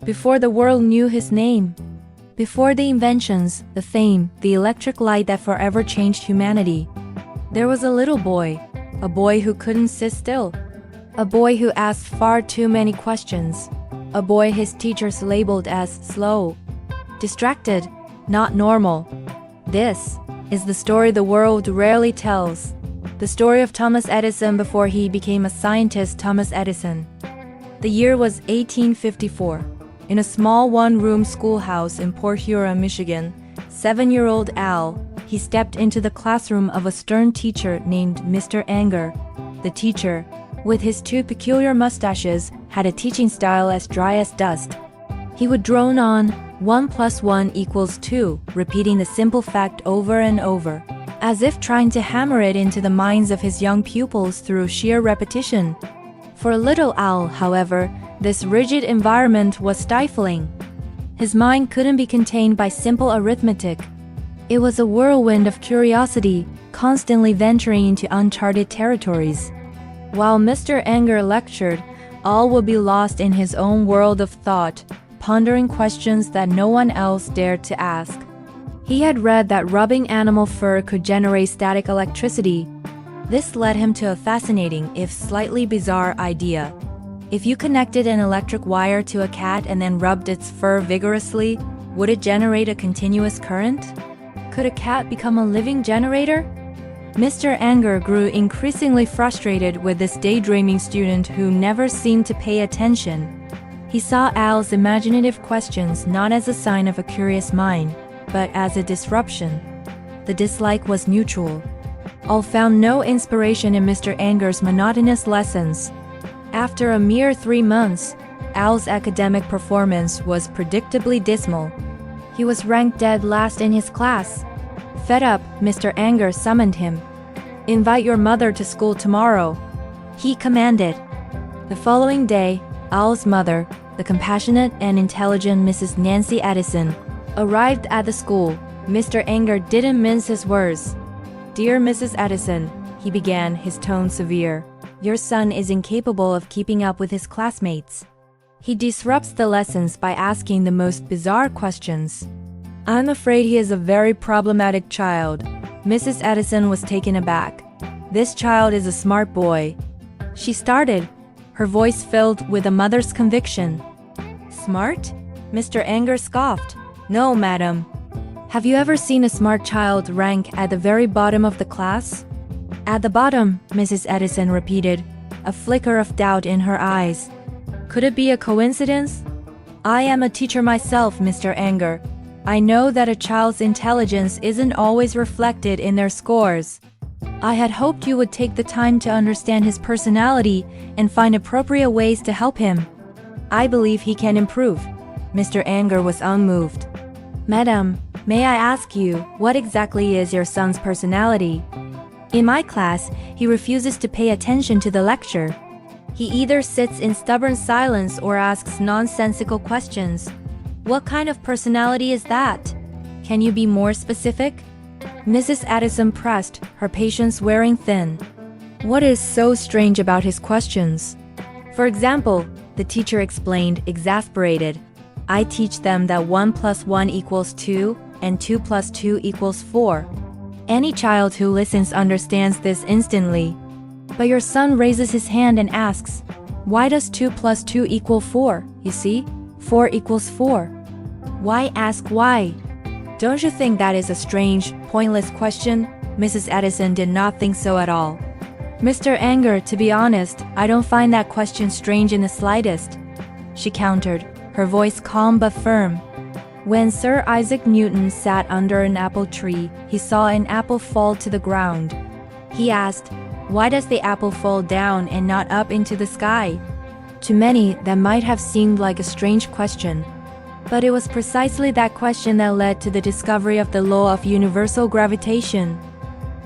before the world knew his name. Before the inventions, the fame, the electric light that forever changed humanity. There was a little boy, a boy who couldn't sit still, a boy who asked far too many questions, a boy his teachers labeled as slow, distracted, not normal. This is the story the world rarely tells. The story of Thomas Edison before he became a scientist. Thomas Edison. The year was 1854. In a small one-room schoolhouse in Port Huron, Michigan, 7-year-old Al, he stepped into the classroom of a stern teacher named Mr. Anger. The teacher, with his two peculiar mustaches, had a teaching style as dry as dust. He would drone on, 1 + 1 = 2, repeating the simple fact over and over, as if trying to hammer it into the minds of his young pupils through sheer repetition. For little Al, however, this rigid environment was stifling. His mind couldn't be contained by simple arithmetic. It was a whirlwind of curiosity, constantly venturing into uncharted territories. While Mr. Anger lectured, Al would be lost in his own world of thought, pondering questions that no one else dared to ask. He had read that rubbing animal fur could generate static electricity. This led him to a fascinating, if slightly bizarre, idea. If you connected an electric wire to a cat and then rubbed its fur vigorously, would it generate a continuous current? Could a cat become a living generator? Mr. Anger grew increasingly frustrated with this daydreaming student who never seemed to pay attention. He saw Al's imaginative questions not as a sign of a curious mind, but as a disruption. The dislike was mutual. Al found no inspiration in Mr. Anger's monotonous lessons. After a mere 3 months, Al's academic performance was predictably dismal. He was ranked dead last in his class. Fed up, Mr. Anger summoned him. "Invite your mother to school tomorrow," he commanded. The following day, Al's mother, the compassionate and intelligent Mrs. Nancy Edison, arrived at the school. Mr. Anger didn't mince his words. "Dear Mrs. Edison," he began, his tone severe, "your son is incapable of keeping up with his classmates. He disrupts the lessons by asking the most bizarre questions. I'm afraid he is a very problematic child." Mrs. Edison was taken aback. "This child is a smart boy," she started, her voice filled with a mother's conviction. "Smart?" Mr. Anger scoffed. "No, madam. Have you ever seen a smart child rank at the very bottom of the class?" "At the bottom," Mrs. Edison repeated, a flicker of doubt in her eyes. "Could it be a coincidence? I am a teacher myself, Mr. Anger. I know that a child's intelligence isn't always reflected in their scores. I had hoped you would take the time to understand his personality and find appropriate ways to help him. I believe he can improve." Mr. Anger was unmoved. "Madam, may I ask you, what exactly is your son's personality? In my class, he refuses to pay attention to the lecture. He either sits in stubborn silence or asks nonsensical questions. What kind of personality is that? Can you be more specific?" Mrs. Edison pressed, her patience wearing thin. "What is so strange about his questions? For example," the teacher explained, exasperated, "I teach them that 1 + 1 = 2 and 2 + 2 = 4. Any child who listens understands this instantly. But your son raises his hand and asks, 'Why does 2 + 2 = 4? You see, 4 = 4. Why ask why? Don't you think that is a strange, pointless question?" Mrs. Edison did not think so at all. "Mr. Anger, to be honest, I don't find that question strange in the slightest," she countered, her voice calm but firm. When Sir Isaac Newton sat under an apple tree, he saw an apple fall to the ground. He asked, "Why does the apple fall down and not up into the sky?" To many, that might have seemed like a strange question. But it was precisely that question that led to the discovery of the law of universal gravitation.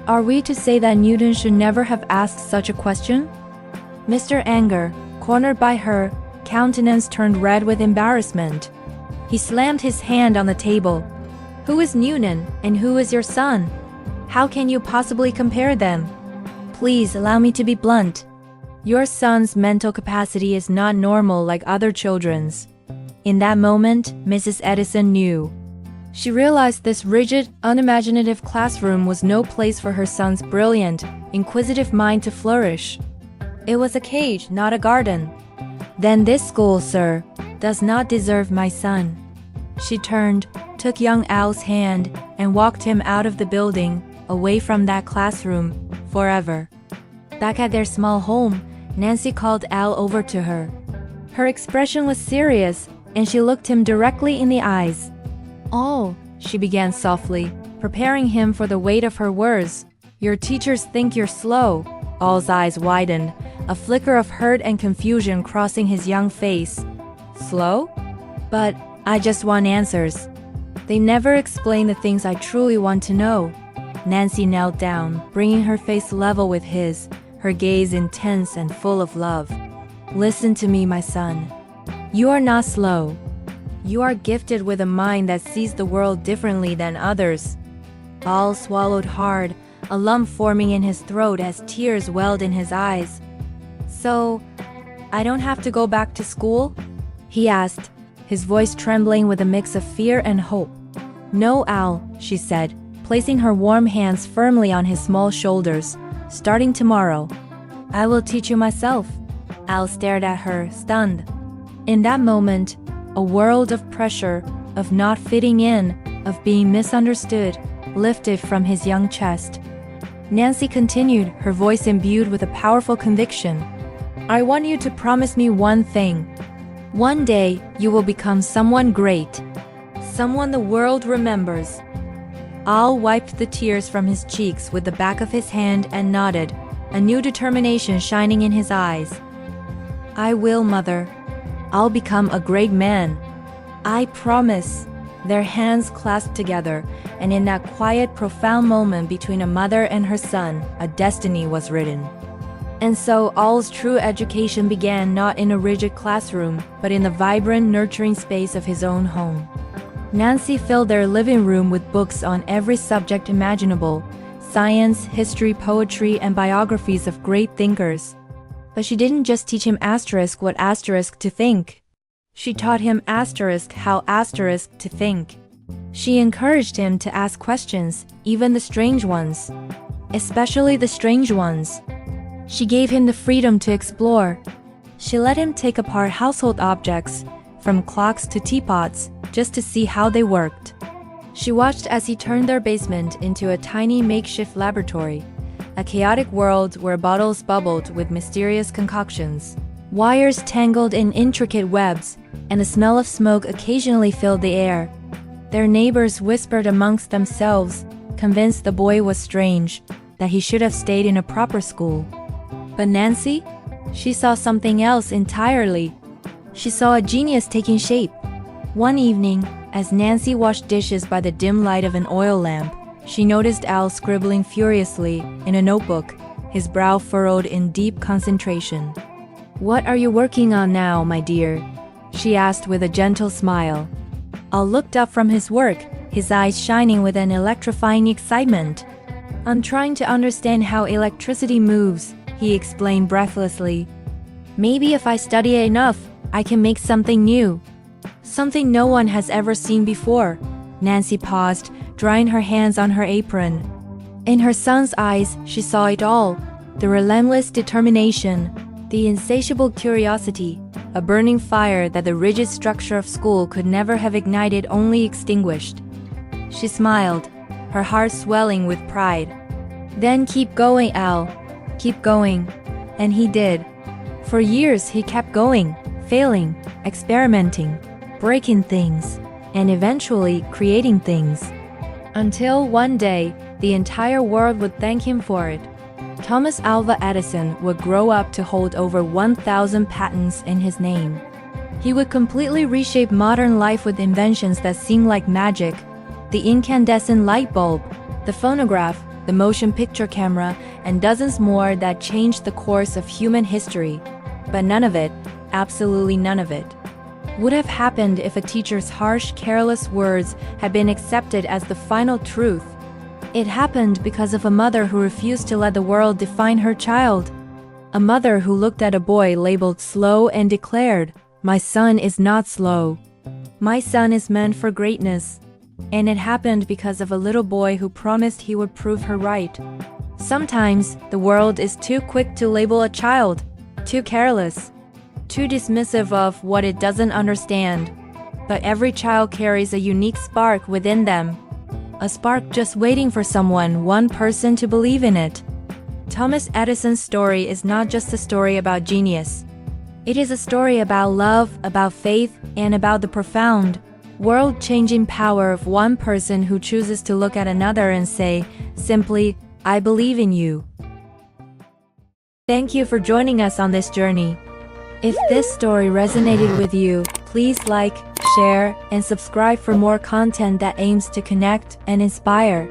Are we to say that Newton should never have asked such a question? Mr. Anger, cornered by her, countenance turned red with embarrassment. He slammed his hand on the table. "Who is Newton, and who is your son? How can you possibly compare them? Please allow me to be blunt. Your son's mental capacity is not normal like other children's. In that moment, Mrs. Edison knew. She realized this rigid, unimaginative classroom was no place for her son's brilliant, inquisitive mind to flourish. It was a cage, not a garden. Then this school, sir, does not deserve my son. She turned, took young Al's hand, and walked him out of the building, away from that classroom, forever. Back at their small home, Nancy called Al over to her. Her expression was serious, and she looked him directly in the eyes. "Oh," she began softly, preparing him for the weight of her words. "Your teachers think you're slow." Al's eyes widened, a flicker of hurt and confusion crossing his young face. "Slow? But I just want answers. They never explain the things I truly want to know." Nancy knelt down, bringing her face level with his, her gaze intense and full of love. "Listen to me, my son. You are not slow. You are gifted with a mind that sees the world differently than others." Al swallowed hard, a lump forming in his throat as tears welled in his eyes. "So, I don't have to go back to school?" he asked, his voice trembling with a mix of fear and hope. "No, Al," she said, placing her warm hands firmly on his small shoulders. "Starting tomorrow, I will teach you myself." Al stared at her, stunned. In that moment, a world of pressure, of not fitting in, of being misunderstood, lifted from his young chest. Nancy continued, her voice imbued with a powerful conviction. "I want you to promise me one thing. One day, you will become someone great. Someone the world remembers." Al wiped the tears from his cheeks with the back of his hand and nodded, a new determination shining in his eyes. "I will, Mother. I'll become a great man. I promise." Their hands clasped together, and in that quiet, profound moment between a mother and her son, a destiny was written. And so Al's true education began not in a rigid classroom, but in the vibrant, nurturing space of his own home. Nancy filled their living room with books on every subject imaginable: science, history, poetry, and biographies of great thinkers. But she didn't just teach him what to think. She taught him how to think. She encouraged him to ask questions, even the strange ones. Especially the strange ones. She gave him the freedom to explore. She let him take apart household objects, from clocks to teapots, just to see how they worked. She watched as he turned their basement into a tiny makeshift laboratory, a chaotic world where bottles bubbled with mysterious concoctions. Wires tangled in intricate webs, and the smell of smoke occasionally filled the air. Their neighbors whispered amongst themselves, convinced the boy was strange, that he should have stayed in a proper school. But Nancy? She saw something else entirely. She saw a genius taking shape. One evening, as Nancy washed dishes by the dim light of an oil lamp, she noticed Al scribbling furiously in a notebook, his brow furrowed in deep concentration. "What are you working on now, my dear?" she asked with a gentle smile. Al looked up from his work, his eyes shining with an electrifying excitement. "I'm trying to understand how electricity moves," he explained breathlessly. "Maybe if I study it enough, I can make something new. Something no one has ever seen before." Nancy paused, drying her hands on her apron. In her son's eyes, she saw it all: the relentless determination, the insatiable curiosity, a burning fire that the rigid structure of school could never have ignited, only extinguished. She smiled, her heart swelling with pride. "Then keep going, Al. Keep going." And he did. For years he kept going, failing, experimenting, breaking things, and eventually creating things. Until one day, the entire world would thank him for it. Thomas Alva Edison would grow up to hold over 1,000 patents in his name. He would completely reshape modern life with inventions that seemed like magic: the incandescent light bulb, the phonograph, the motion picture camera, and dozens more that changed the course of human history. But none of it, absolutely none of it, would have happened if a teacher's harsh, careless words had been accepted as the final truth. It happened because of a mother who refused to let the world define her child. A mother who looked at a boy labeled slow and declared, "My son is not slow. My son is meant for greatness. And it happened because of a little boy who promised he would prove her right. Sometimes, the world is too quick to label a child, too careless, too dismissive of what it doesn't understand. But every child carries a unique spark within them. A spark just waiting for someone, one person to believe in it. Thomas Edison's story is not just a story about genius. It is a story about love, about faith, and about the profound, world-changing power of one person who chooses to look at another and say, simply, I believe in you. Thank you for joining us on this journey. If this story resonated with you, please like, share, and subscribe for more content that aims to connect and inspire.